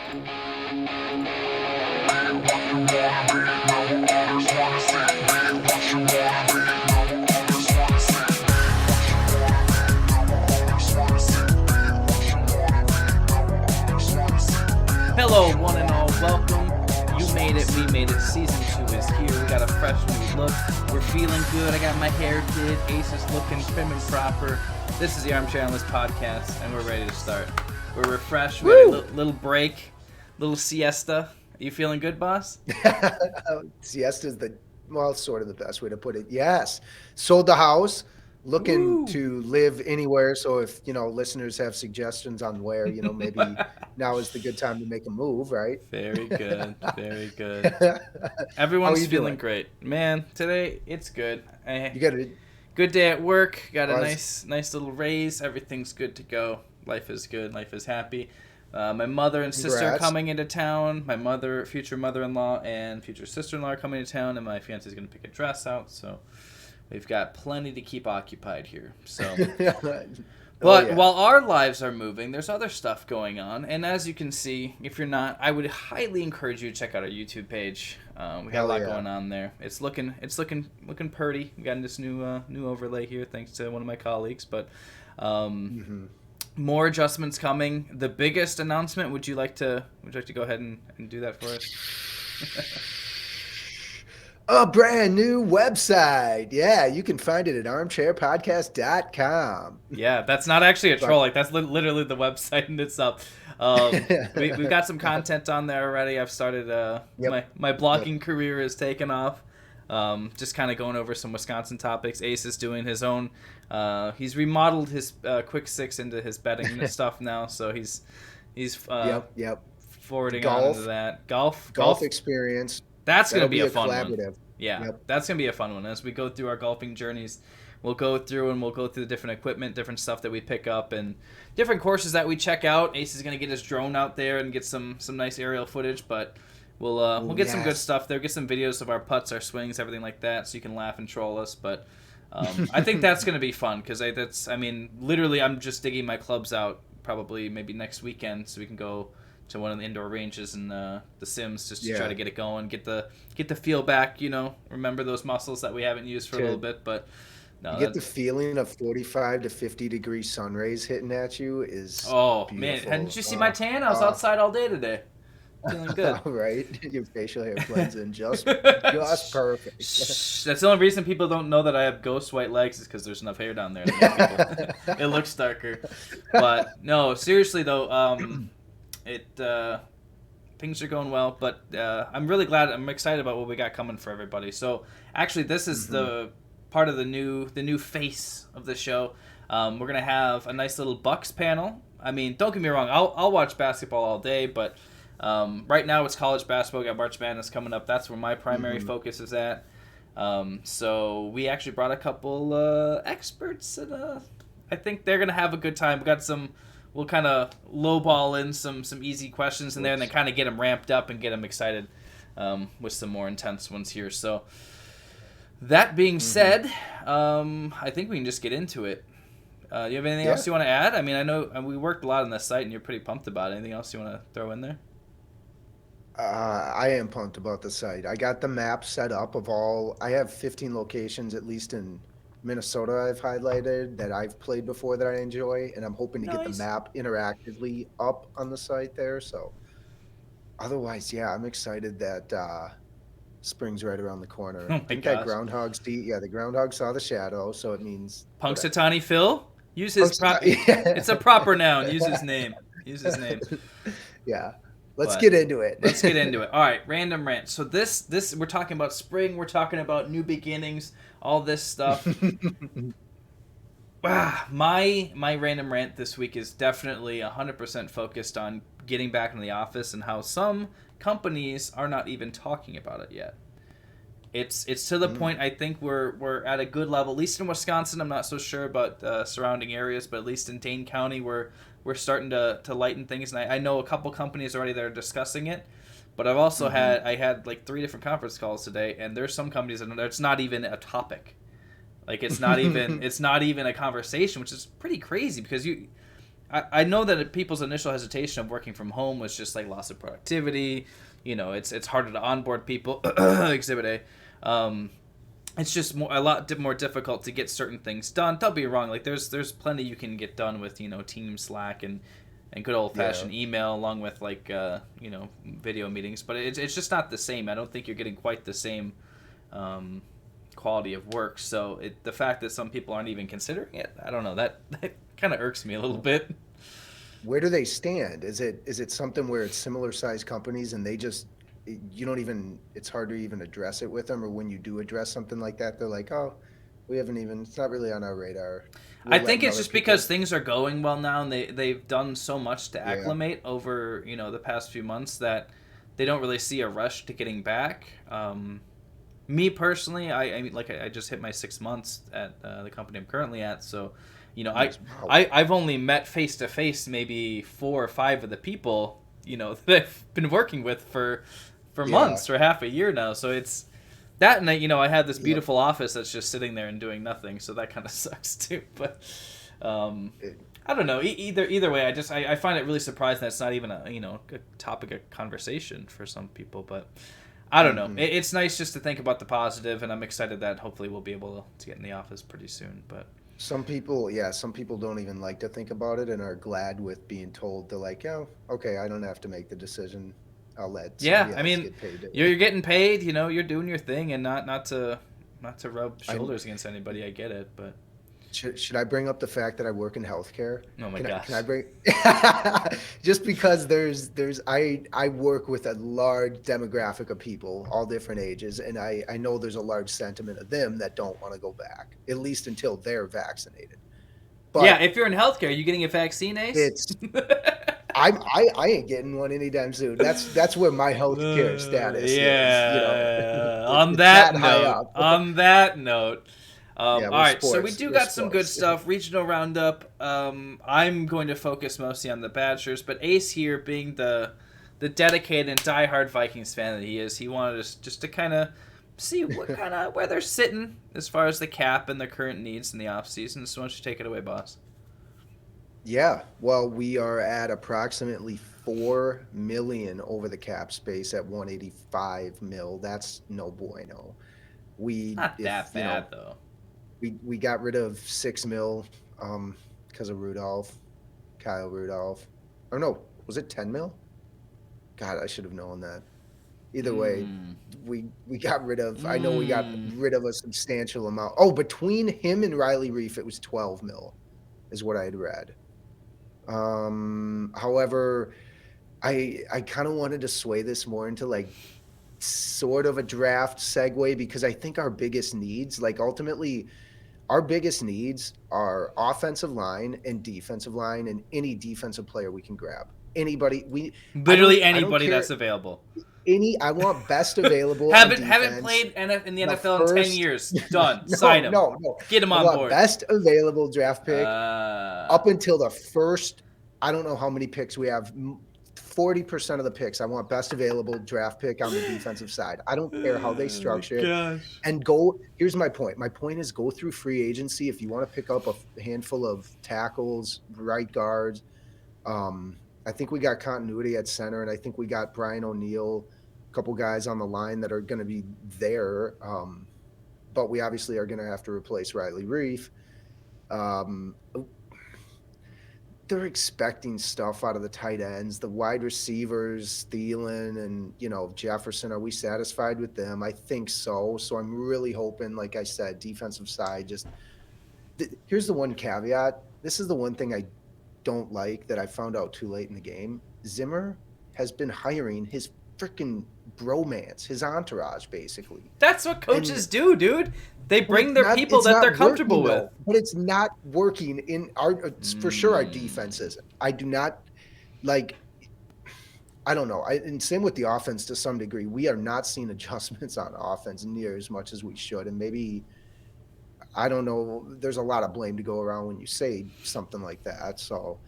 Hello, one and all. Welcome. You made it. We made it. Season 2 is here. We got a fresh new look. We're feeling good. I got my hair did. Ace is looking prim and proper. This is the Armchair Analysts podcast, and we're ready to start. We're refreshed. We had a little break, little siesta. Are you feeling good, boss? Siesta is sort of the best way to put it. Yes. Sold the house. Looking to live anywhere. So if, listeners have suggestions on where, maybe now is the good time to make a move, right? Very good. Very good. Everyone's feeling great. Man, today it's good. You got a good day at work. Got a nice little raise. Everything's good to go. Life is good. Life is happy. My mother and sister are coming into town. My future mother-in-law and future sister-in-law are coming to town, and my fiance's going to pick a dress out, so we've got plenty to keep occupied here. So, but while our lives are moving, there's other stuff going on. And as you can see, if you're not, I would highly encourage you to check out our YouTube page. We got a lot going on there. It's looking pretty. We got this new overlay here, thanks to one of my colleagues. But more adjustments coming. The biggest announcement. Would you like to go ahead and do that for us? A brand new website. Yeah, you can find it at armchairpodcast.com. Yeah, that's not actually a troll. Like, that's literally the website in itself. We've got some content on there already. I've started, my blogging career is taken off. Just kind of going over some Wisconsin topics. Ace is doing his own. He's remodeled his Quick Six into his betting stuff now, so he's forwarding on to that. Golf experience. That's going to be a fun one. Yeah, that's going to be a fun one. As we go through our golfing journeys, we'll go through the different equipment, different stuff that we pick up, and different courses that we check out. Ace is going to get his drone out there and get some nice aerial footage, but we'll get some good stuff there. Get some videos of our putts, our swings, everything like that, so you can laugh and troll us. But I think that's going to be fun because literally I'm just digging my clubs out maybe next weekend so we can go to one of the indoor ranges in the Sims just to try to get it going, get the feel back, remember those muscles that we haven't used for a little bit, but no, you get the feeling of 45 to 50 degree sun rays hitting at you is beautiful. Man, didn't you see my tan? I was outside all day today. Feeling good. Right? Your facial hair blends in just perfect. That's the only reason people don't know that I have ghost white legs is because there's enough hair down there to make people. It looks darker. But no, seriously though, things are going well, but I'm excited about what we got coming for everybody. So actually this is the part of the new face of the show. We're gonna have a nice little Bucks panel. I mean, don't get me wrong, I'll watch basketball all day, but right now it's college basketball. We got March Madness coming up. That's where my primary focus is at. So we actually brought a couple experts, and I think they're gonna have a good time. We got we'll kind of lowball in some easy questions in there and then kind of get them ramped up and get them excited with some more intense ones here. So that being said, I think we can just get into it. Do you have anything else you want to add? I mean, I know we worked a lot on this site and you're pretty pumped about it. Anything else you want to throw in there? I am pumped about the site. I got the map set up I have 15 locations, at least in Minnesota, I've highlighted that I've played before that I enjoy, and I'm hoping to get the map interactively up on the site there. So otherwise, I'm excited that spring's right around the corner. Oh I think that the groundhog saw the shadow, so it means Punxsutawney Phil? Use his it's a proper noun. Use his name. Yeah. Let's get into it. All right, random rant. So this we're talking about spring, we're talking about new beginnings, all this stuff. My random rant this week is definitely 100% focused on getting back into the office and how some companies are not even talking about it yet. It's to the point I think we're at a good level, at least in Wisconsin. I'm not so sure about surrounding areas, but at least in Dane County we're starting to lighten things, and I know a couple companies already that are discussing it. But I've also had like 3 different conference calls today, and there's some companies that it's not even a topic. Like it's not even a conversation, which is pretty crazy because I know that people's initial hesitation of working from home was just like loss of productivity. It's harder to onboard people. Exhibit A. It's just a lot more difficult to get certain things done. Don't be wrong. Like there's plenty you can get done with Teams, Slack, and good old fashioned email, along with like video meetings. But it's just not the same. I don't think you're getting quite the same quality of work. So the fact that some people aren't even considering it, I don't know, that kind of irks me a little bit. Where do they stand? Is it something where it's similar sized companies and they just you don't even it's hard to even address it with them, or when you do address something like that, they're like, oh, it's not really on our radar. I think it's just because things are going well now, and they've done so much to acclimate over the past few months that they don't really see a rush to getting back. Me personally, I mean, like I just hit my 6 months at the company I'm currently at, so I've only met face to face maybe 4 or 5 of the people that I've been working with for months, for half a year now. So it's that, and I have this beautiful office that's just sitting there and doing nothing. So that kind of sucks too. But I don't know. Either way, I find it really surprising that it's not even a topic of conversation for some people. But I don't know. It's nice just to think about the positive, and I'm excited that hopefully we'll be able to get in the office pretty soon. But some people don't even like to think about it and are glad with being told. They're like, oh, okay, I don't have to make the decision. I'll let I mean, get paid. You're getting paid. You're doing your thing, and not to rub shoulders against anybody. I get it, but should I bring up the fact that I work in healthcare? Oh my gosh! Can I bring just because I work with a large demographic of people, all different ages, and I know there's a large sentiment of them that don't want to go back, at least until they're vaccinated. But yeah, if you're in healthcare, are you getting a vaccine, Ace? I ain't getting one anytime soon. That's where my healthcare status is. On that note. All right, so we got some good stuff. Regional Roundup. I'm going to focus mostly on the Badgers, but Ace here, being the dedicated and diehard Vikings fan that he is, he wanted us just to kind of see where they're sitting as far as the cap and their current needs in the offseason. So why don't you take it away, boss? Yeah, well, we are at approximately $4 million over the cap space at 185 mil. That's no bueno. Not that bad though. We got rid of $6 mil because of Kyle Rudolph. Or no, was it 10 mil? God, I should have known that. Either way, we got rid of. I know we got rid of a substantial amount. Oh, between him and Riley Reef, it was 12 mil, is what I had read. However, I kind of wanted to sway this more into like sort of a draft segue, because I think our biggest needs, like ultimately, our biggest needs are offensive line and defensive line, and any defensive player we can grab. Anybody, literally anybody that's available. I want best available. haven't played in the NFL in 10 years. Done. Sign him. No. Get him on board. Best available draft pick up until the first. I don't know how many picks we have. 40% of the picks. I want best available draft pick on the defensive side. I don't care how they structure it. And go. Here's my point. My point is go through free agency if you want to pick up a handful of tackles, right guards. I think we got continuity at center, and I think we got Brian O'Neill, a couple guys on the line that are going to be there. But we obviously are going to have to replace Riley Reef. They're expecting stuff out of the tight ends, the wide receivers, Thielen and, Jefferson. Are we satisfied with them? I think so. So I'm really hoping, like I said, defensive side, here's the one caveat. This is the one thing I don't like that I found out too late in the game. Zimmer has been hiring his freaking bromance, his entourage, basically. That's what coaches do, dude. They bring their people that they're comfortable with. But it's not working in for sure our defense isn't. I do not like, I don't know. And same with the offense to some degree. We are not seeing adjustments on offense near as much as we should. And maybe, I don't know, there's a lot of blame to go around when you say something like that. So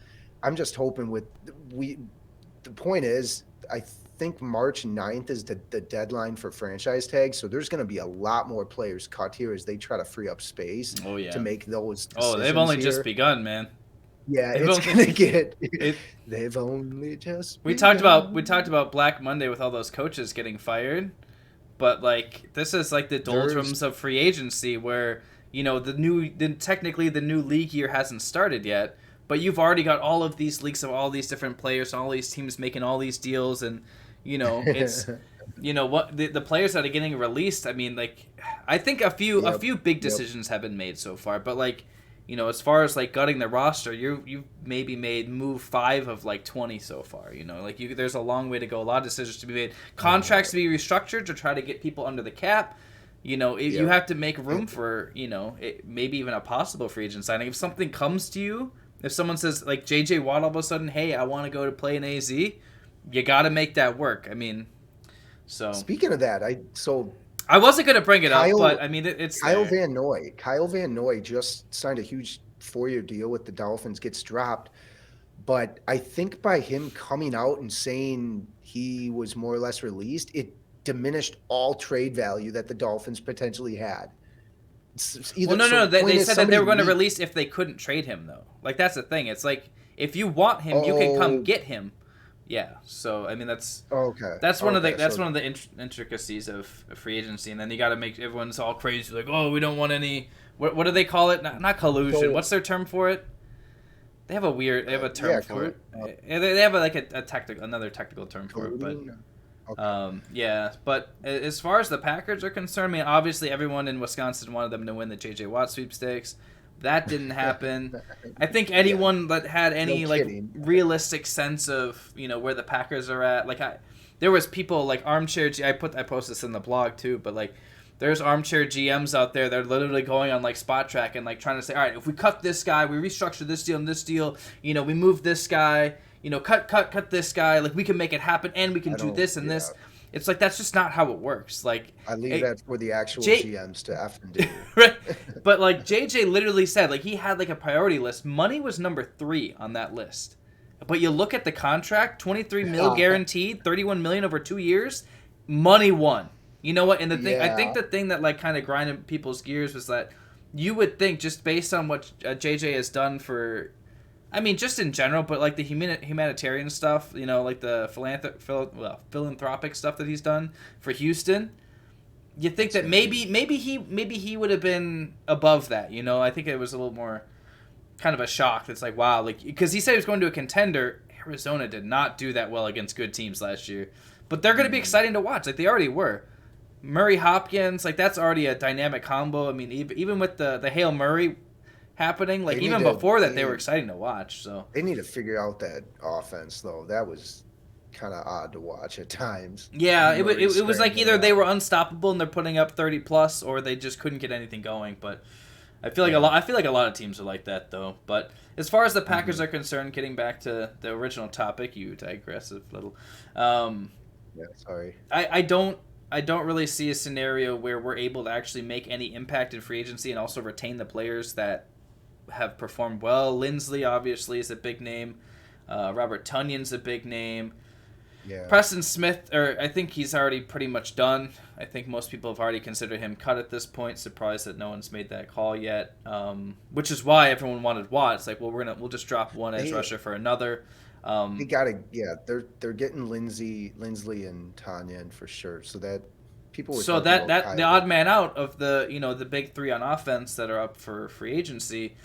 I'm just hoping the point is, I think March 9th is the deadline for franchise tags. So there's going to be a lot more players cut here as they try to free up space to make those decisions. They've only just begun, man. Yeah, They've it's only gonna get. it, They've only just we talked begun. about Black Monday with all those coaches getting fired, but like this is like the There's doldrums of free agency where technically the new league year hasn't started yet, but you've already got all of these leaks of all these different players, all these teams making all these deals, and it's what the players that are getting released. I mean, like I think a Yep, few big yep. decisions have been made so far, but like as far as like gutting the roster, you've maybe made move 5 of like 20 so far. Like there's a long way to go. A lot of decisions to be made. Uh, Contracts to be restructured to try to get people under the cap. You yep. have to make Eh, room for maybe even a possible free agent signing. If something comes to you, if someone says like J.J. Watt all of a sudden, hey, I want to go to play in AZ, you got to make that work. I mean, so Speaking of that, I wasn't gonna bring it up, but Kyle I mean it's Kyle there. Van Noy. Kyle Van Noy just signed a huge 4-year deal with the Dolphins, gets dropped. But I think by him coming out and saying he was more or less released, it diminished all trade value that the Dolphins potentially had. Well, Either no, so no, the point they is said that they somebody were going to leaked. release if they couldn't trade him, though. Like that's the thing. It's like if you want him, you can come Oh, get him. Yeah. So I mean, okay. that's one of the Okay. that's So one of the intricacies of free agency, and then you got to make everyone's all crazy, like, oh, we don't want any. What do they call it? Not collusion. so What's their term for it? They have a term yeah, for it. They have like a technical another technical term for it, but colluding. Okay. yeah, but as far as the Packers are concerned, I mean, obviously everyone in Wisconsin wanted them to win the J.J. Watt sweepstakes. That didn't happen. I think Yeah. anyone that had No any like kidding. realistic sense of where the Packers are at, there was people like I posted this in the blog too, but like there's armchair GMs out there that are literally going on like Spot Track and like trying to say, all right, if we cut this guy, we restructure this deal and this deal, we move this guy, cut this guy, like we can make it happen and we can I do don't. this and Yeah. this. It's like that's just not how it works. Like, I leave it, that for the actual J, GMs to F and do. right? But like JJ literally said, like he had like a priority list. Money was number 3 on that list. But you look at the contract, 23 mil guaranteed, 31 million over 2 years, money won. You know what? And I think Yeah. the thing that like kind of grinded people's gears was that you would think just based on what JJ has done for, I mean, just in general, but like the humanitarian stuff, like the philanthropic stuff that he's done for Houston, you think It's that gonna be. maybe he would have been above that. I think it was a little more kind of a shock. That's like, wow, like because he said he was going to a contender. Arizona did not do that well against good teams last year, but they're going to be Mm. exciting to watch. Like they already were. Murray Hopkins, like that's already a dynamic combo. I mean, even with the Hail Murray happening, like They need even to. before that, they were exciting to watch. So They need to figure out that offense though. That was kind of odd to watch at times. yeah, Murray it was like scrambling either they around. were unstoppable and they're putting up 30 plus, or they just couldn't get anything going. But Yeah. I feel like a lot of teams are like that though. But as far as the Packers Hmm. are concerned, getting back to the original topic, you digressive little. Um, Yeah. Sorry. I don't really see a scenario where we're able to actually make any impact in free agency and also retain the players that have performed well. Lindsley obviously is a big name. Robert Tunyon's a big name. Yeah. Preston Smith, or I think he's already pretty much done. I think most people have already considered him cut at this point. Surprised that no one's made that call yet. Which is why everyone wanted Watt. It's like, well, we'll just drop one edge They rusher for another. they Um, gotta. Yeah. They're getting Lindsley and Tanya in for sure. So that people were so talking about that the Kyle. odd man out of the big 3 on offense that are up for free agency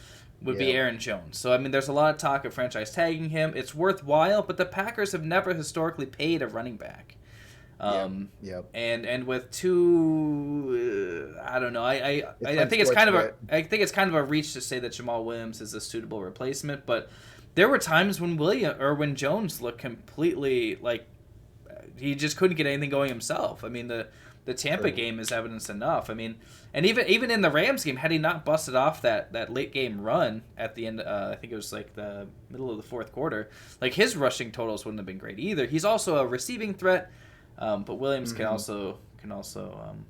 would be Yeah. Aaron Jones. So I mean, there's a lot of talk of franchise tagging him. It's worthwhile, but the Packers have never historically paid a running back. Yep. Um, Yep. and with two, I don't know. It's I think it's kind of unfortunate. I think it's kind of a reach to say that Jamal Williams is a suitable replacement. But there were times when Jones looked completely like he just couldn't get anything going himself. I mean the Tampa True. game is evidence enough. I mean, and even in the Rams game, had he not busted off that late game run at the end, I think it was like the middle of the fourth quarter, like his rushing totals wouldn't have been great either. He's also a receiving threat, but Williams Hmm. can also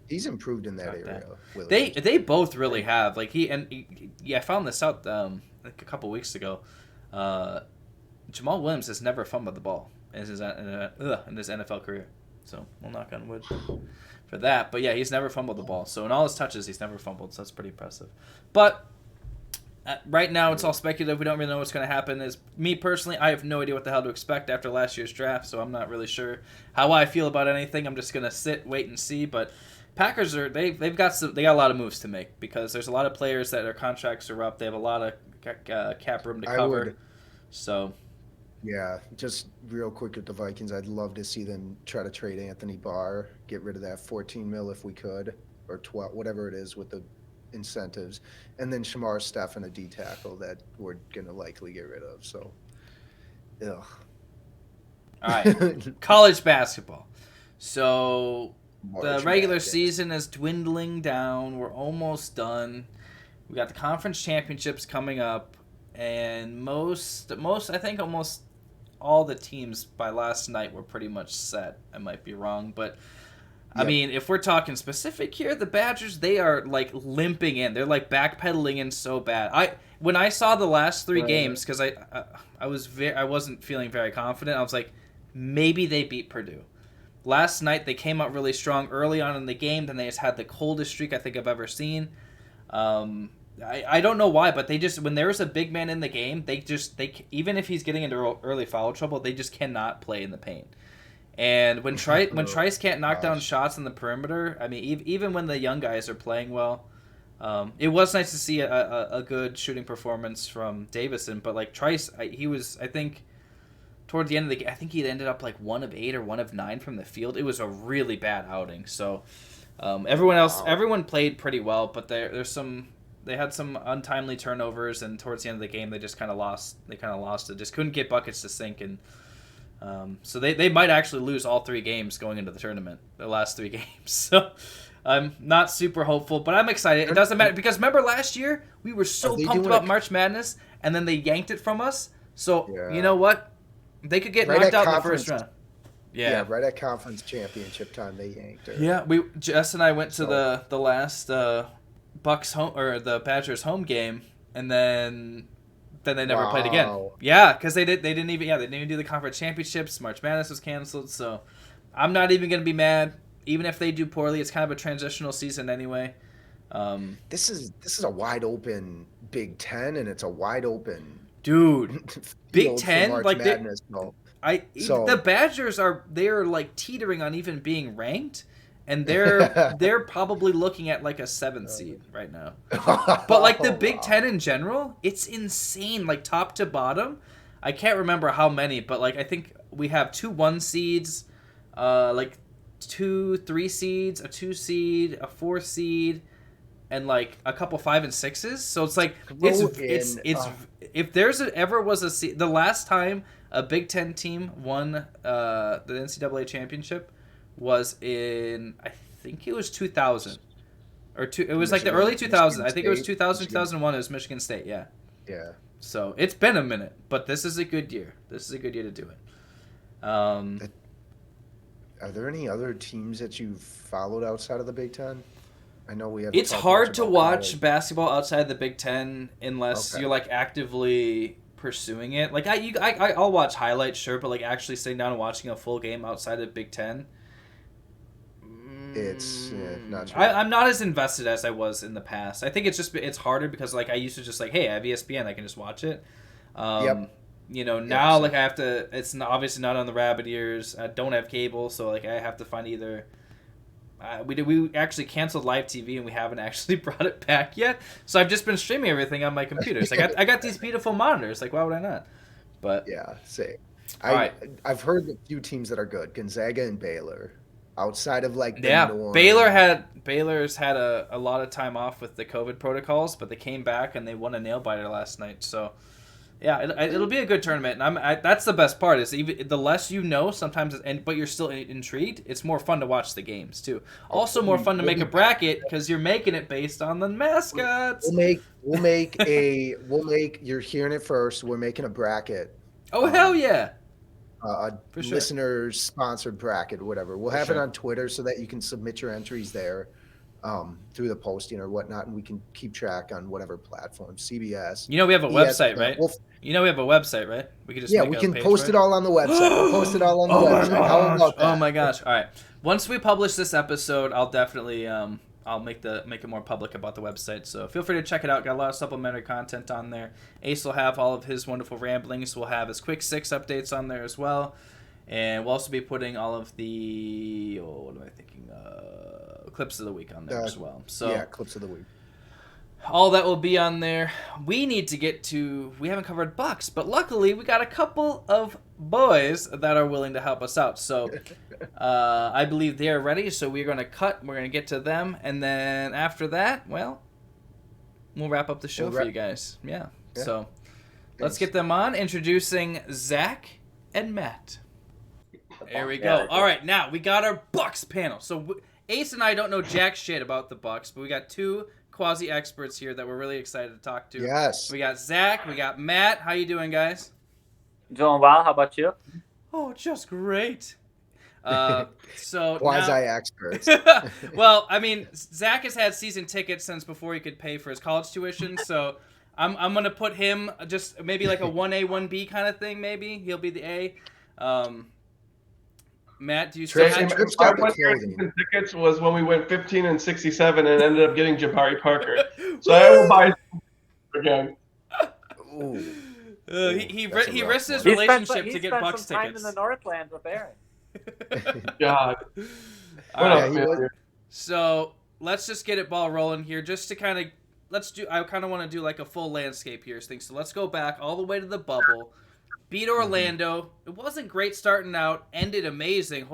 He's improved in that attack that. area. Williams. They both really have like yeah, I found this out like a couple weeks ago. Uh, Jamal Williams has never fumbled the ball in his NFL career. So we'll knock on wood for that. But yeah, he's never fumbled the ball. So in all his touches, he's never fumbled. So that's pretty impressive. But Right now, it's all speculative. We don't really know what's going to happen. As me personally, I have no idea what the hell to expect after last year's draft, so I'm not really sure how I feel about anything. I'm just going to sit, wait, and see. But Packers they've got a lot of moves to make because there's a lot of players that their contracts are up. They have a lot of cap room to cover. So, yeah, just real quick with the Vikings, I'd love to see them try to trade Anthony Barr, get rid of that 14 mil if we could, or 12, whatever it is with the incentives, and then Shamar Stephen, a D tackle that we're gonna likely get rid of. So, ugh. All right, college basketball. So the regular season is dwindling down. We're almost done. We got the conference championships coming up, and most I think almost all the teams by last night were pretty much set. I might be wrong, but I mean, if we're talking specific here, the Badgers, they are like limping in. They're like backpedaling in so bad. When I saw the last three games, because I wasn't feeling very confident. I was like, maybe they beat Purdue. Last night they came out really strong early on in the game. Then they just had the coldest streak I think I've ever seen. I don't know why, but they just when there's a big man in the game, they even if he's getting into early foul trouble, they just cannot play in the paint. And when Trice can't knock down shots on the perimeter, I mean, even when the young guys are playing well, it was nice to see a good shooting performance from Davison. But like Trice, he was, I think, toward the end of the game, I think he ended up like 1 of 8 or 1 of 9 from the field. It was a really bad outing. So everyone played pretty well, but they had some untimely turnovers, and towards the end of the game, they just kind of lost. They kind of lost it. Just couldn't get buckets to sink, and so they might actually lose all 3 games going into the tournament, the last 3 games. So I'm not super hopeful, but I'm excited. It doesn't matter because remember last year we were so pumped about March Madness, and then they yanked it from us. So you know what? They could get knocked out in the first round. Yeah, right at conference championship time they yanked her. Yeah, Jess and I went to the last Bucks home or the Badgers home game, and then they never played again. Yeah, because they didn't even do the conference championships. March Madness was canceled, so I'm not even gonna be mad. Even if they do poorly, it's kind of a transitional season anyway. This is a wide open Big Ten, and it's a wide open Big Ten like Madness. The Badgers are like teetering on even being ranked. And they're probably looking at like a 7th seed right now. But like the Big Ten in general, it's insane, like top to bottom. I can't remember how many, but like I think we have 2 1 seeds, like 2 3 seeds, a 2 seed, a 4 seed, and like a couple 5 and 6s. So it's like it's if there's ever was a seed, the last time a Big Ten team won the NCAA championship was in, I think it was 2000 it was like the early 2000s. I think it was 2000, 2001. It was Michigan State. Yeah. So it's been a minute, but this is a good year. This is a good year to do it. Are there any other teams that you've followed outside of the Big Ten? I know we have. It's hard to watch basketball outside the Big Ten unless you're like actively pursuing it. Like I'll watch highlights, sure, but like actually sitting down and watching a full game outside of Big Ten. It's not true. I'm not as invested as I was in the past. I think it's harder because like I used to just like, hey, I have ESPN, I can just watch it. Now like I have to. It's obviously not on the rabbit ears. I don't have cable, so like I have to find either. We actually canceled live TV and we haven't actually brought it back yet. So I've just been streaming everything on my computer. So I got these beautiful monitors. Like why would I not? But yeah, same. I've heard a few teams that are good. Gonzaga and Baylor. Outside of like the norm. Baylor's had a lot of time off with the COVID protocols, but they came back and they won a nail biter last night. So yeah, it'll be a good tournament, and that's the best part is even the less you know sometimes, but you're still intrigued. It's more fun to watch the games too. Also more fun to make a bracket because you're making it based on the mascots. We'll make you're hearing it first. We're making a bracket. Oh hell yeah! For sure. Listeners sponsored bracket, whatever. We'll have it on Twitter so that you can submit your entries there through the posting or whatnot, and we can keep track on whatever platform. CBS. We have a website, right? We have a website, right? We could just we can post it all on the website. We'll post it all on the website. How about that? Oh my gosh! All right. Once we publish this episode, I'll definitely I'll make it more public about the website. So feel free to check it out. Got a lot of supplementary content on there. Ace will have all of his wonderful ramblings. We'll have his quick 6 updates on there as well. And we'll also be putting all of the, what am I thinking? Clips of the week on there as well. So yeah, clips of the week. All that will be on there. We need to get to, we haven't covered Bucks, but luckily we got a couple of boys that are willing to help us out. So I believe they're ready. So we're going to cut. We're going to get to them. And then after that, well, we'll wrap up the show for you guys. Yeah. So let's get them on. Introducing Zach and Matt. There we go. All right, now we got our Bucks panel. So Ace and I don't know jack shit about the Bucks, but we got 2 quasi-experts here that we're really excited to talk to. Yes. We got Zach. We got Matt. How you doing, guys? Doing well. How about you? Oh, just great. So quasi-experts. Well, I mean, Zach has had season tickets since before he could pay for his college tuition, so I'm gonna put him just maybe like a 1A, 1B kind of thing. Maybe he'll be the A. Matt, do you still have my 1 year season tickets was when we went 15-67 and ended up getting Jabari Parker. So I will buy again. Ooh. He risked his relationship to get Bucks tickets. Time tickets. in the Northland with Aaron. God. All right. So let's just get it ball rolling here. Just to kind of I kind of want to do like a full landscape here thing. So let's go back all the way to the bubble. Beat Orlando. It wasn't great starting out. Ended amazing.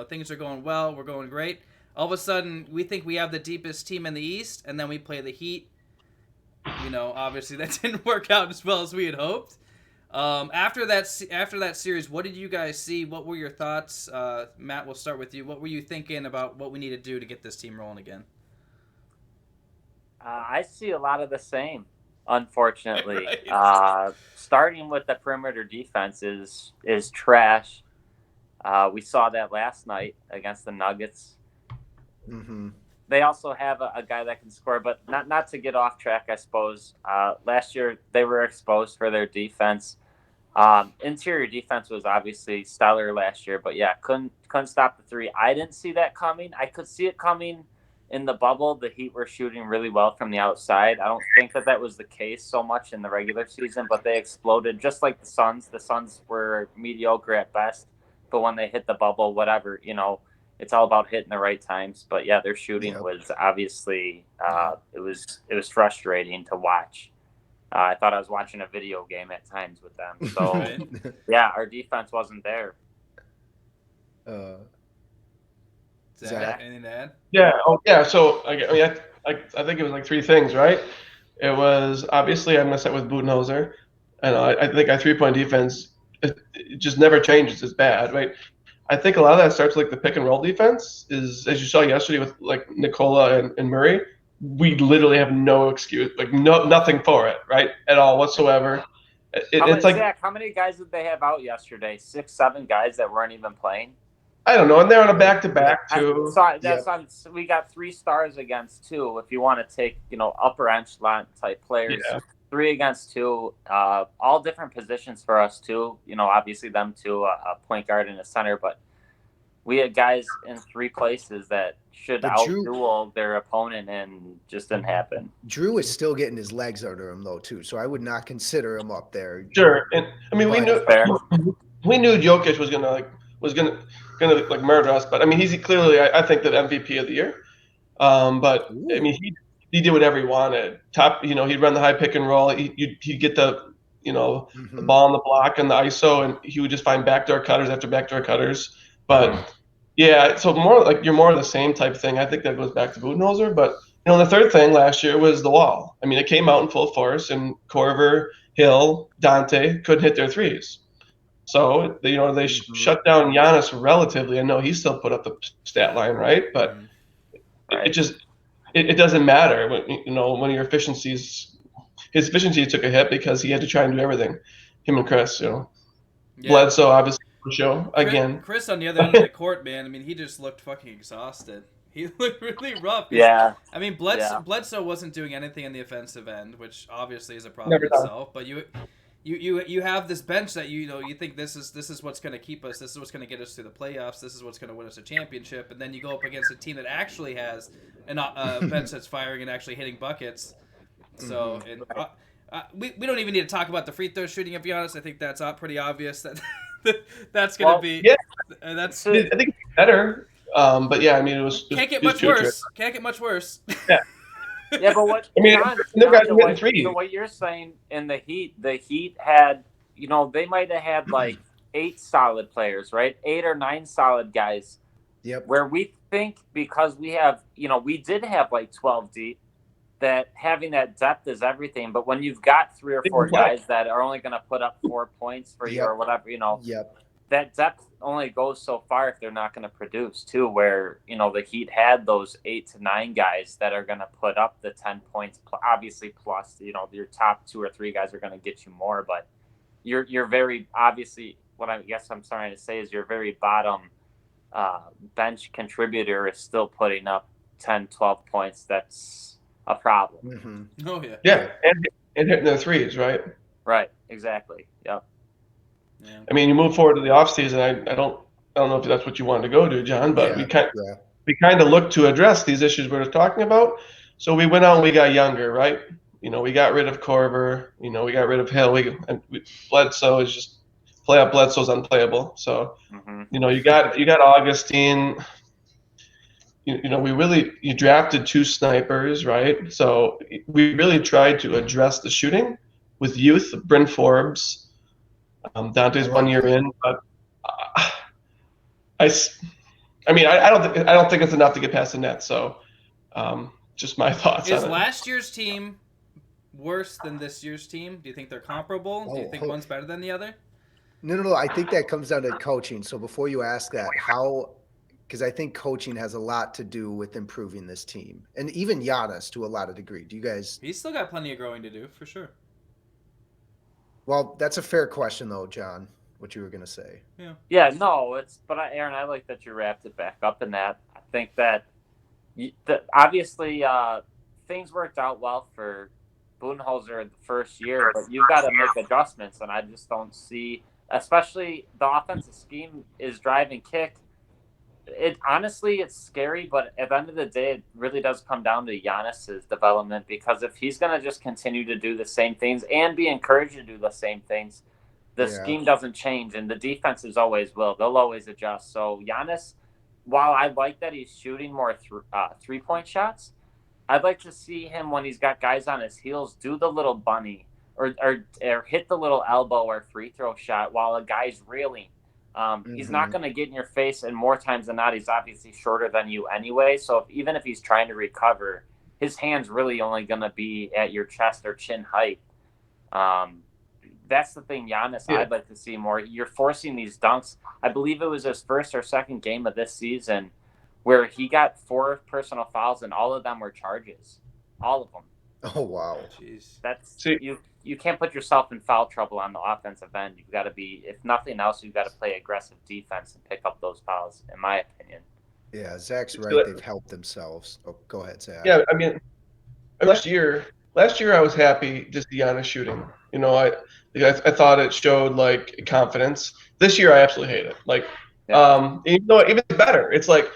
Things are going well. We're going great. All of a sudden, we think we have the deepest team in the East, and then we play the Heat. Obviously that didn't work out as well as we had hoped. After that series, what did you guys see? What were your thoughts? Matt, we'll start with you. What were you thinking about what we need to do to get this team rolling again? I see a lot of the same. Unfortunately, Right. Starting with the perimeter defense is trash. We saw that last night against the Nuggets. Mm-hmm. They also have a guy that can score, but not to get off track, I suppose. Last year they were exposed for their defense. Interior defense was obviously stellar last year, but yeah, couldn't stop the 3. I didn't see that coming. I could see it coming. In the bubble, the Heat were shooting really well from the outside. I don't think that was the case so much in the regular season, but they exploded just like the Suns. The Suns were mediocre at best, but when they hit the bubble, whatever, it's all about hitting the right times. But yeah, their shooting was obviously it was frustrating to watch. I thought I was watching a video game at times with them. So yeah, our defense wasn't there. Zach, anything to add? Yeah. Oh, yeah. So I think it was like 3 things, right? It was obviously I messed up with Budenholzer, and I think our 3-point defense it just never changes. It's bad, right? I think a lot of that starts like the pick and roll defense is, as you saw yesterday with like Nicola and Murray. We literally have no excuse, like nothing for it, right, at all whatsoever. Zach, how many guys did they have out yesterday? 6, 7 guys that weren't even playing. I don't know, and they're on a back-to-back too. We got 3 stars against 2. If you want to take, upper echelon type players, 3 against 2, all different positions for us too. Obviously them 2, a point guard and a center, but we had guys in 3 places that should out-duel their opponent, and just didn't happen. Drew is still getting his legs under him though too, so I would not consider him up there. Sure, and I mean we knew Jokic was gonna like murder us, but I mean he's clearly I think the MVP of the year. But ooh. I mean he did whatever he wanted. He'd run the high pick and roll. He'd get the the ball on the block and the ISO, and he would just find backdoor cutters after backdoor cutters. But yeah, so more like you're more of the same type thing. I think that goes back to Budenholzer. But the third thing last year was the wall. I mean, it came out in full force, and Korver, Hill, Dante couldn't hit their threes. So they shut down Giannis relatively. I know he still put up the stat line, right? But it doesn't matter when your his efficiency took a hit because he had to try and do everything. Him and Chris, Bledsoe obviously show again. Chris on the other end of the court, man. I mean, he just looked fucking exhausted. He looked really rough. Yeah. I mean, Bledsoe wasn't doing anything on the offensive end, which obviously is a problem in itself. But you have this bench that you think this is what's going to keep us. This is what's going to get us to the playoffs. This is what's going to win us a championship. And then you go up against a team that actually has a bench that's firing and actually hitting buckets. So we don't even need to talk about the free throw shooting. To be honest, I think that's pretty obvious that that's going to be. Yeah, that's. I think it's better. But yeah, I mean, it was. Can't get much worse. Can't get much worse. Yeah. Yeah, but what what you're saying in the Heat had, they might have had like 8 solid players, right? 8 or 9 solid guys. Yep. Where we think because we have, we did have like 12 deep, that having that depth is everything. But when you've got 3 or 4 guys that are only going to put up 4 points for you or whatever, Yep. that depth only goes so far if they're not going to produce too, where, the Heat had those 8 to 9 guys that are going to put up the 10 points, obviously plus, your top 2 or 3 guys are going to get you more, but you're very obviously, what I guess I'm trying to say is your very bottom bench contributor is still putting up 10, 12 points. That's a problem. Mm-hmm. Oh yeah. Yeah. And hitting their threes, right? Right. Exactly. Yep. Yeah. I mean, you move forward to the off season. I don't know if that's what you wanted to go to, John, but we kind of looked to address these issues we were talking about. So we went out and we got younger, right? We got rid of Corver. We got rid of Hill. Bledsoe is just Bledsoe's unplayable. So you got Augustine. You drafted 2 snipers, right? So we really tried to address the shooting with youth, Bryn Forbes. Dante's 1 year in, but I don't think it's enough to get past the net. So, just my thoughts. Is last year's team worse than this year's team? Do you think they're comparable? Do you think one's better than the other? No. I think that comes down to coaching. So before you ask that, because I think coaching has a lot to do with improving this team, and even Giannis to a lot of degree. Do you guys? He's still got plenty of growing to do, for sure. Well, that's a fair question, though, John, what you were going to say. Yeah, no, Aaron, I like that you wrapped it back up in that. I think that obviously things worked out well for Budenholzer the first year, but you've got to make adjustments, and I just don't see, especially the offensive scheme is drive and kick. Honestly, it's scary, but at the end of the day, it really does come down to Giannis's development, because if he's going to just continue to do the same things and be encouraged to do the same things, the scheme doesn't change, and the defenses always will. They'll always adjust. So Giannis, while I like that he's shooting more three-point shots, I'd like to see him, when he's got guys on his heels, do the little bunny or hit the little elbow or free throw shot while a guy's reeling. He's not going to get in your face, and more times than not, he's obviously shorter than you anyway. So even if he's trying to recover, his hand's really only going to be at your chest or chin height. That's the thing, Giannis, I'd like to see more. You're forcing these dunks. I believe it was his first or second game of this season where he got 4 personal fouls, and all of them were charges. All of them. Oh, wow. Jeez. That's you can't put yourself in foul trouble on the offensive end. You've got to be, if nothing else, you've got to play aggressive defense and pick up those fouls, in my opinion. Yeah, Zach's right. They've helped themselves. Oh, go ahead, Zach. Yeah, I mean, last year I was happy just the Giannis shooting. I thought it showed like confidence. This year I absolutely hate it. Like, even better. It's like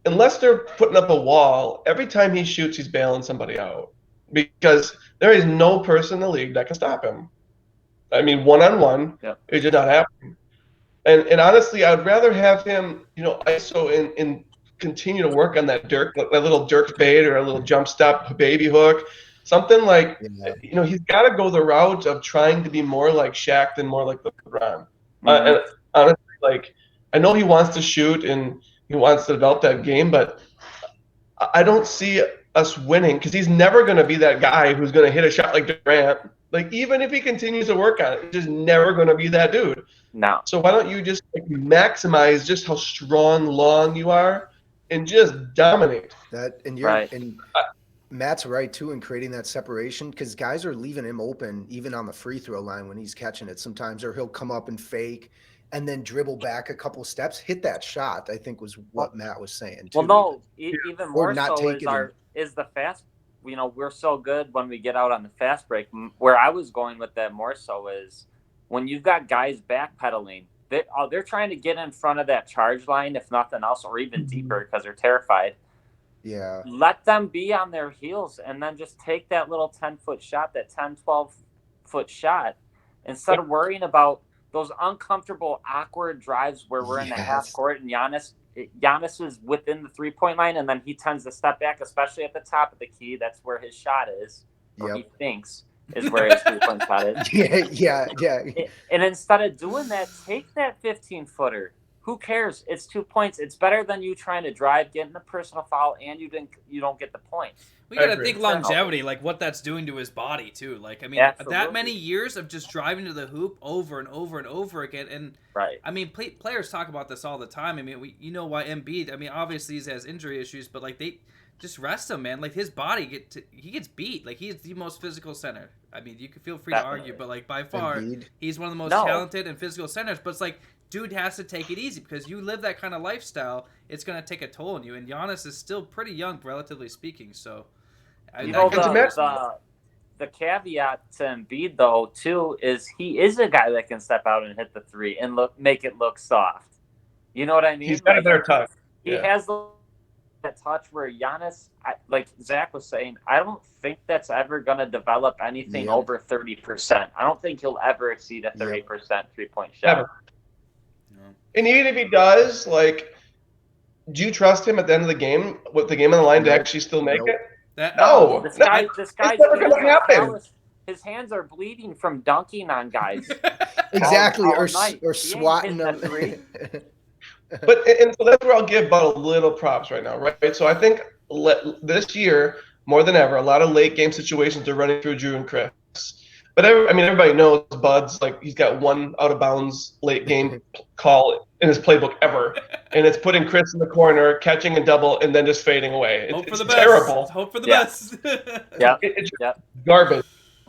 unless they're putting up a wall, every time he shoots, he's bailing somebody out, because there is no person in the league that can stop him. I mean, one-on-one, it's just not happening. And honestly, I'd rather have him, ISO and continue to work on that little Dirk bait or a little jump step baby hook, something like, he's got to go the route of trying to be more like Shaq than more like LeBron. And honestly, like, I know he wants to shoot and he wants to develop that game, but I don't see us winning, because he's never going to be that guy who's going to hit a shot like Durant. Like, even if he continues to work on it, he's just never going to be that dude. No. So why don't you just maximize just how strong, long you are, and just dominate? And Matt's right too in creating that separation, because guys are leaving him open even on the free throw line when he's catching it sometimes, or he'll come up and fake and then dribble back a couple steps, hit that shot, I think was what Matt was saying too. Well, no, even more so is the fast we're so good when we get out on the fast break. Where I was going with that more so is when you've got guys backpedaling, they're trying to get in front of that charge line, if nothing else, or even deeper because they're terrified. Yeah. Let them be on their heels and then just take that little 10-foot shot, that 10, 12-foot shot, instead of worrying about those uncomfortable, awkward drives where we're in the half court and Giannis is within the 3-point line, and then he tends to step back, especially at the top of the key. That's where his shot is, or he thinks is where his 3-point shot is. Yeah. And instead of doing that, take that 15-footer. Who cares? It's 2 points. It's better than you trying to drive, getting a personal foul, and you don't get the points. We got to think longevity, like what that's doing to his body too. Like, I mean, that many years of just driving to the hoop over and over and over again. And I mean, players talk about this all the time. I mean, why Embiid. I mean, obviously he has injury issues, but like they just rest him, man. Like his body he gets beat. Like he's the most physical center. I mean, you can feel free to argue, but like by far he's one of the most talented and physical centers. But it's like, dude has to take it easy because you live that kind of lifestyle. It's going to take a toll on you. And Giannis is still pretty young, relatively speaking. So, the caveat to Embiid though too is he is a guy that can step out and hit the three and make it look soft. You know what I mean? He's got a better touch. He has that touch where Giannis, like Zach was saying, I don't think that's ever going to develop anything over 30%. I don't think he'll ever exceed a 30% 3-point shot. Ever. And even if he does, like, do you trust him at the end of the game, with the game on the line, to actually still make it? No. This guy's never going to happen. His hands are bleeding from dunking on guys. Exactly, all or swatting them. And so that's where I'll give Bud a little props right now, right? So I think this year, more than ever, a lot of late game situations are running through Drew and Chris. But everybody knows Bud's like he's got one out of bounds late game call in his playbook ever, and it's putting Chris in the corner, catching a double, and then just fading away. It's terrible. Hope for the best. It's garbage.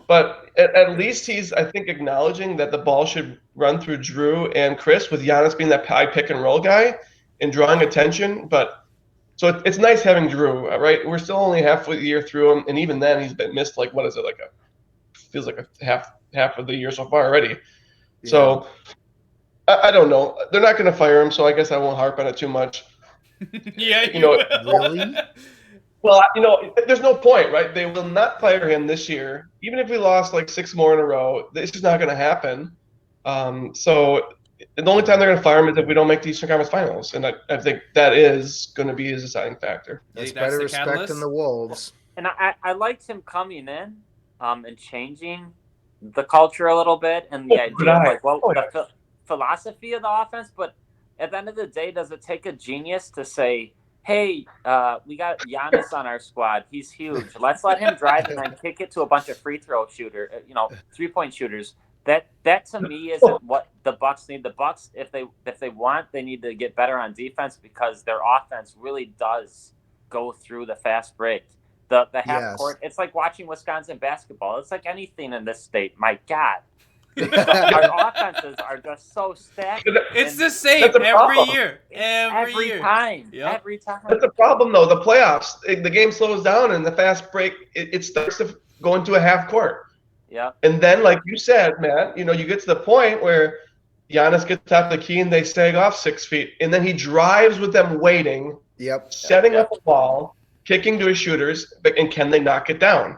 But at least he's, I think, acknowledging that the ball should run through Drew and Chris, with Giannis being that high pick and roll guy and drawing attention. But so it's nice having Drew, right? We're still only halfway the year through him, and even then he's been missed feels like a half of the year so far already. Yeah. So I don't know. They're not going to fire him, so I guess I won't harp on it too much. Really? Well, there's no point, right? They will not fire him this year. Even if we lost like 6 more in a row, this is not going to happen. So the only time they're going to fire him is if we don't make the Eastern Conference Finals, and I think that is going to be his deciding factor. That's better respect than the Wolves. And I liked him coming in and changing the culture a little bit and the idea of the philosophy of the offense. But at the end of the day, does it take a genius to say, hey, we got Giannis on our squad. He's huge. Let's let him drive and then kick it to a bunch of free throw 3-point shooters. That to me isn't what the Bucks need. The Bucks, if they want, they need to get better on defense because their offense really does go through the fast break. The half court, it's like watching Wisconsin basketball. It's like anything in this state. My God. Our offenses are just so stacked. It's the same every year. Every time. Yep. Every time. That's the problem, though. The playoffs, the game slows down, and the fast break, it starts to go into a half court. Yeah. And then, like you said, Matt, you get to the point where Giannis gets top of the key and they sag off 6 feet, and then he drives with them waiting, setting up a ball, kicking to his shooters, and can they knock it down?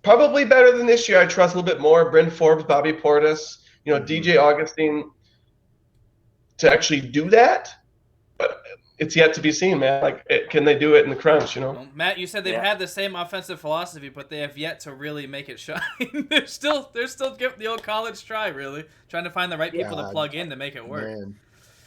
Probably better than this year. I trust a little bit more. Bryn Forbes, Bobby Portis, DJ Augustine to actually do that. But it's yet to be seen, man. Can they do it in the crunch, Well, Matt, you said they've had the same offensive philosophy, but they have yet to really make it shine. they're still giving the old college try, really. Trying to find the right people to plug in to make it work. Man.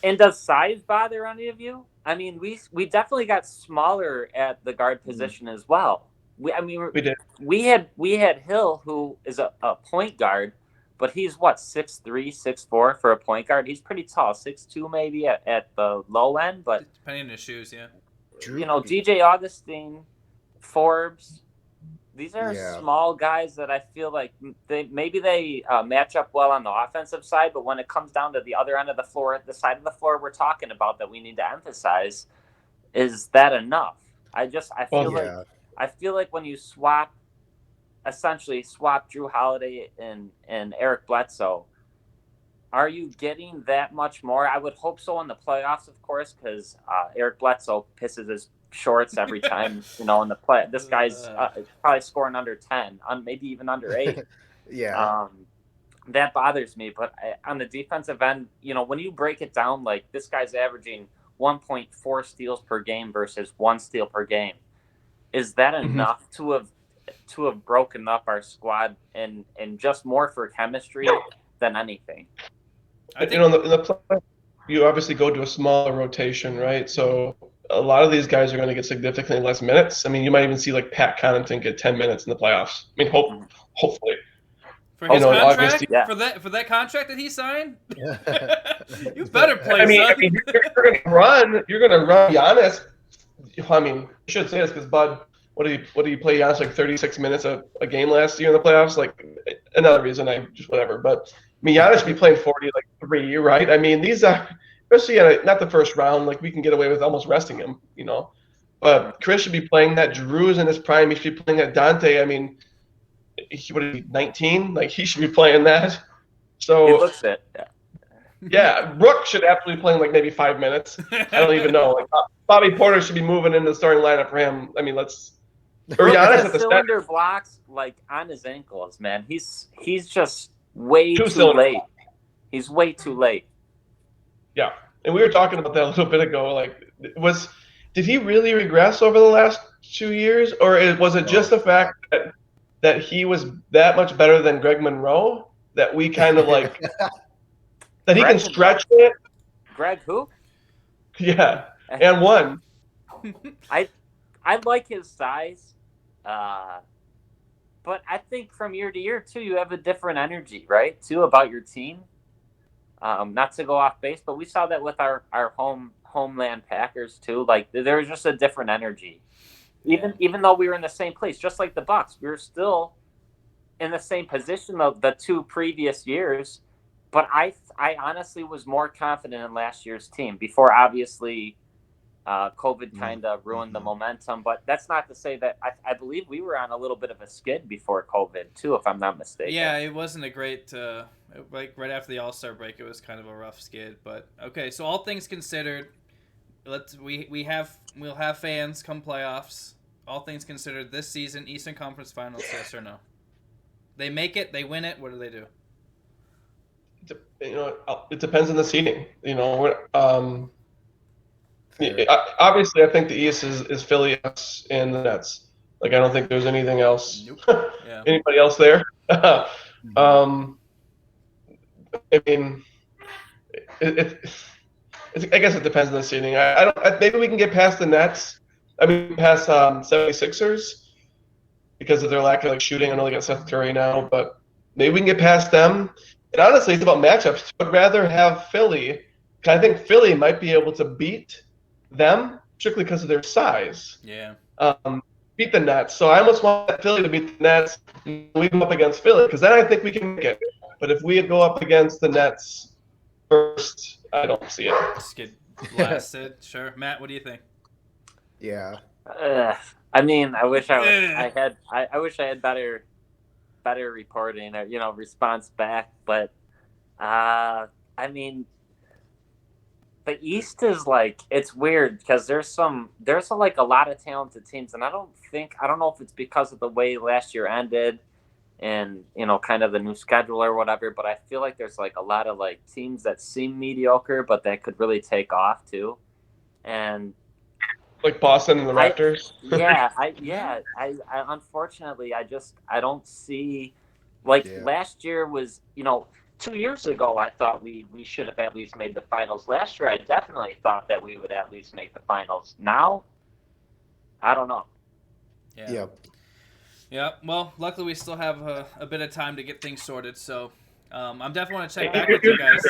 And does size bother any of you? I mean, we definitely got smaller at the guard position as well. We did. We had Hill, who is a point guard, but he's 6'3", 6'4" for a point guard. He's pretty tall, 6'2" maybe at the low end, but depending on his shoes, yeah. DJ Augustine, Forbes, these are small guys that I feel like they match up well on the offensive side, but when it comes down to the other end of the floor, the side of the floor we're talking about that we need to emphasize, is that enough? I feel like I feel like when you essentially swap Drew Holiday and Eric Bledsoe, are you getting that much more? I would hope so in the playoffs, of course, because Eric Bledsoe pisses his shorts every time, in the play. This guy's probably scoring under 10, maybe even under 8. Yeah. That bothers me. But on the defensive end, when you break it down, like this guy's averaging 1.4 steals per game versus 1 steal per game. Is that enough to have broken up our squad and just more for chemistry than anything? I think in the play, you obviously go to a smaller rotation, right? So a lot of these guys are going to get significantly less minutes. I mean, you might even see like Pat Connaughton get 10 minutes in the playoffs. I mean, hopefully. For his contract? August, yeah. For that contract that he signed? You better play, I mean, son. You're going to run Giannis. I mean, I should say this because Bud, what did he play Giannis like 36 minutes a game last year in the playoffs? Like another reason whatever. But I mean, Giannis should be playing 40 like 3, right? I mean, these are especially not the first round. Like we can get away with almost resting him, But Chris should be playing that. Drew's in his prime. He should be playing that. Dante. I mean, what is he, 19? Like he should be playing that. So he looks it. Yeah. Yeah, Brooke should absolutely be playing like maybe 5 minutes. I don't even know. Like Bobby Porter should be moving into the starting lineup for him. I mean, or Giannis at the cylinder blocks like on his ankles, man. He's just way too late. He's way too late. Yeah, and we were talking about that a little bit ago. Like, did he really regress over the last 2 years, or was it just the fact that he was that much better than Greg Monroe that we kind of like? That he can stretch it. Greg who? Yeah, and one. I like his size, but I think from year to year too, you have a different energy, right? Too about your team. Not to go off base, but we saw that with our homeland Packers too. Like there was just a different energy, even though we were in the same place, just like the Bucks, we were still in the same position of the 2 previous years. But I honestly was more confident in last year's team before, obviously, COVID kind of ruined the momentum. But that's not to say that I believe we were on a little bit of a skid before COVID, too, if I'm not mistaken. Yeah, it wasn't a great like right after the All-Star break, it was kind of a rough skid. But, okay, so all things considered, we'll have fans come playoffs. All things considered, this season, Eastern Conference Finals, yes or no? They make it, they win it, what do they do? It depends on the seeding. Obviously, I think the East is Philly, us, and the Nets. Like, I don't think there's anything else. Nope. Yeah. Anybody else there? I mean, I guess it depends on the seeding. Maybe we can get past the Nets. I mean, past 76ers because of their lack of like shooting. I know they got Seth Curry now, but maybe we can get past them. And honestly, it's about matchups. I'd rather have Philly. I think Philly might be able to beat them, strictly because of their size. Yeah. Beat the Nets. So I almost want Philly to beat the Nets. We go up against Philly, because then I think we can make it. But if we go up against the Nets first, I don't see it. Just get blasted. Sure. Matt, what do you think? Yeah. I mean, I wish I had better reporting or response back, but I mean the East is like, it's weird because there's like a lot of talented teams, and I don't know if it's because of the way last year ended and kind of the new schedule or whatever, but I feel like there's like a lot of like teams that seem mediocre but that could really take off too. And like Boston and the Raptors. I unfortunately I don't see last year was 2 years ago I thought we should have at least made the finals. Last year I definitely thought that we would at least make the finals. Now I don't know. Yeah. Well, luckily we still have a bit of time to get things sorted. So I'm definitely want to check back with you guys.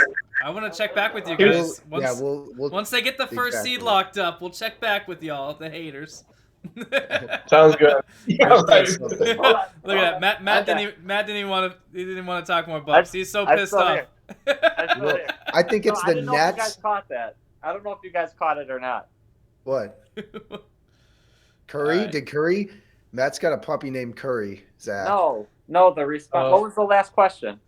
I want to check back with you guys. Once they get the first seed locked up, we'll check back with y'all, the haters. Sounds good. Yeah, right. Look at that. Matt didn't even want to talk more Bucks. He's so pissed off. I think it's the Nets. If you guys caught that. I don't know if you guys caught it or not. What? Curry? Right. Did Curry? Matt's got a puppy named Curry, Zach. No, the response. What was the last question?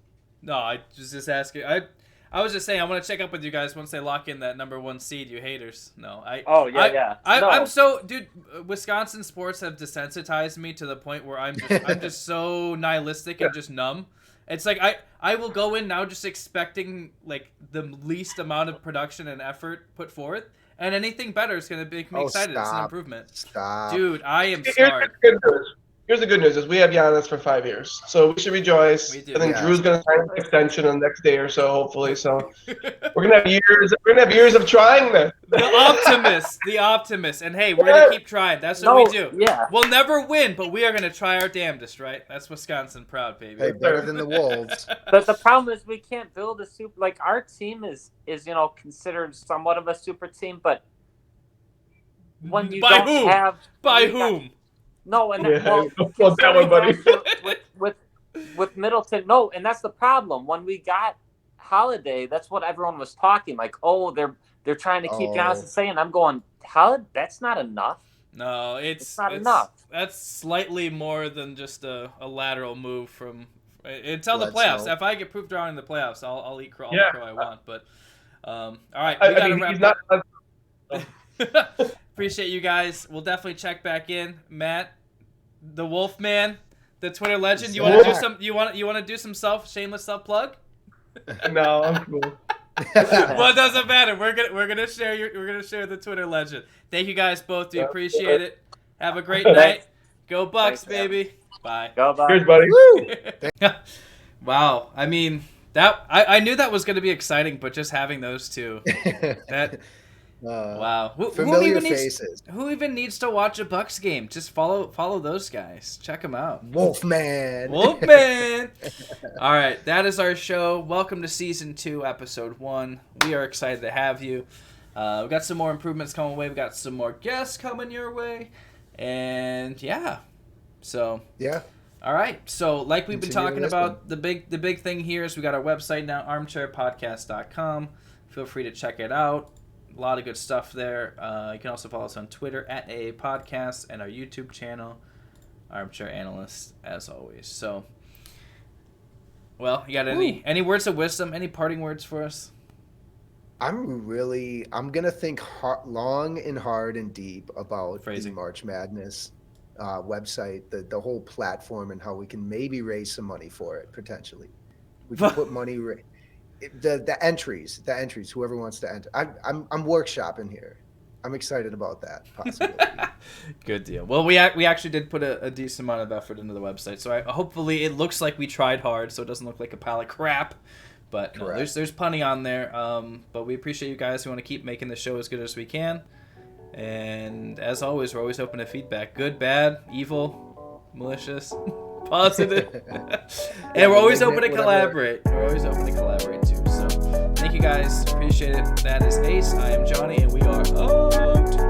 No, I was just asking. I was just saying I want to check up with you guys once they lock in that number 1 seed. You haters. No, I'm so dude. Wisconsin sports have desensitized me to the point where I'm just so nihilistic and just numb. It's like I will go in now just expecting like the least amount of production and effort put forth, and anything better is going to make me excited. Stop. It's an improvement. Stop. Dude, I am scarred. Here's the good news: is we have Giannis for 5 years, so we should rejoice. We do. I think Yeah. Drew's going to sign an extension in the next day or so, hopefully. So we're gonna have years. We're gonna have years of trying this. The optimist, and hey, we're gonna keep trying. That's what we do. Yeah, We'll never win, but we are gonna try our damnedest, right? That's Wisconsin proud, baby. Hey, better than the Wolves. but the problem is we can't build a super. Like our team is considered somewhat of a super team, but when you By don't whom? have By whom? No, and Well, that one, buddy. with Middleton, no, and that's the problem. When we got Holiday, that's what everyone was talking. Like, oh, they're trying to keep Johnson saying. I'm going, Holiday, that's not enough. No, it's not enough. That's slightly more than just a lateral move from until the Let's playoffs. hope. if I get proved wrong in the playoffs, I'll eat crow I want. But all right, we gotta wrap up. Appreciate you guys. We'll definitely check back in. Matt, the Wolfman, the Twitter legend. You want to do some? You want to do some shameless self plug? No, I'm cool. Well, it doesn't matter. We're gonna share the Twitter legend. Thank you guys both. We appreciate it. Have a great night. Go Bucks, baby. Bye. Go Bucks. Cheers, buddy. Woo! Wow. I mean, that I knew that was going to be exciting, but just having those two, that wow. Familiar faces. Who even needs to watch a Bucks game? Just follow those guys. Check them out. Wolfman. Wolfman. All right, that is our show. Welcome to season 2, episode 1. We are excited to have you. We've got some more improvements coming away. We've got some more guests coming your way, and yeah. So Yeah. all right. So like we've been Continue talking listening. about, the big thing here is we got our website now, armchairpodcast.com. Feel free to check it out. A lot of good stuff there. You can also follow us on Twitter at AA Podcast and our YouTube channel, Armchair Analysts, as always. So, well, you got any words of wisdom? Any parting words for us? I'm gonna think long and hard and deep about Phrasing. the March Madness website, the whole platform, and how we can maybe raise some money for it potentially. We can put money. The entries, whoever wants to enter. I'm workshopping here. I'm excited about that possibility. Good deal. Well, we actually did put a decent amount of effort into the website, so hopefully it looks like we tried hard, so it doesn't look like a pile of crap. But no, there's plenty on there. But we appreciate you guys who want to keep making the show as good as we can. And as always, we're always open to feedback. Good, bad, evil, malicious, positive. And we're always open to collaborate. We're always open to collaborate too. So thank you guys. Appreciate it. That is Ace. I am Johnny, and we are out.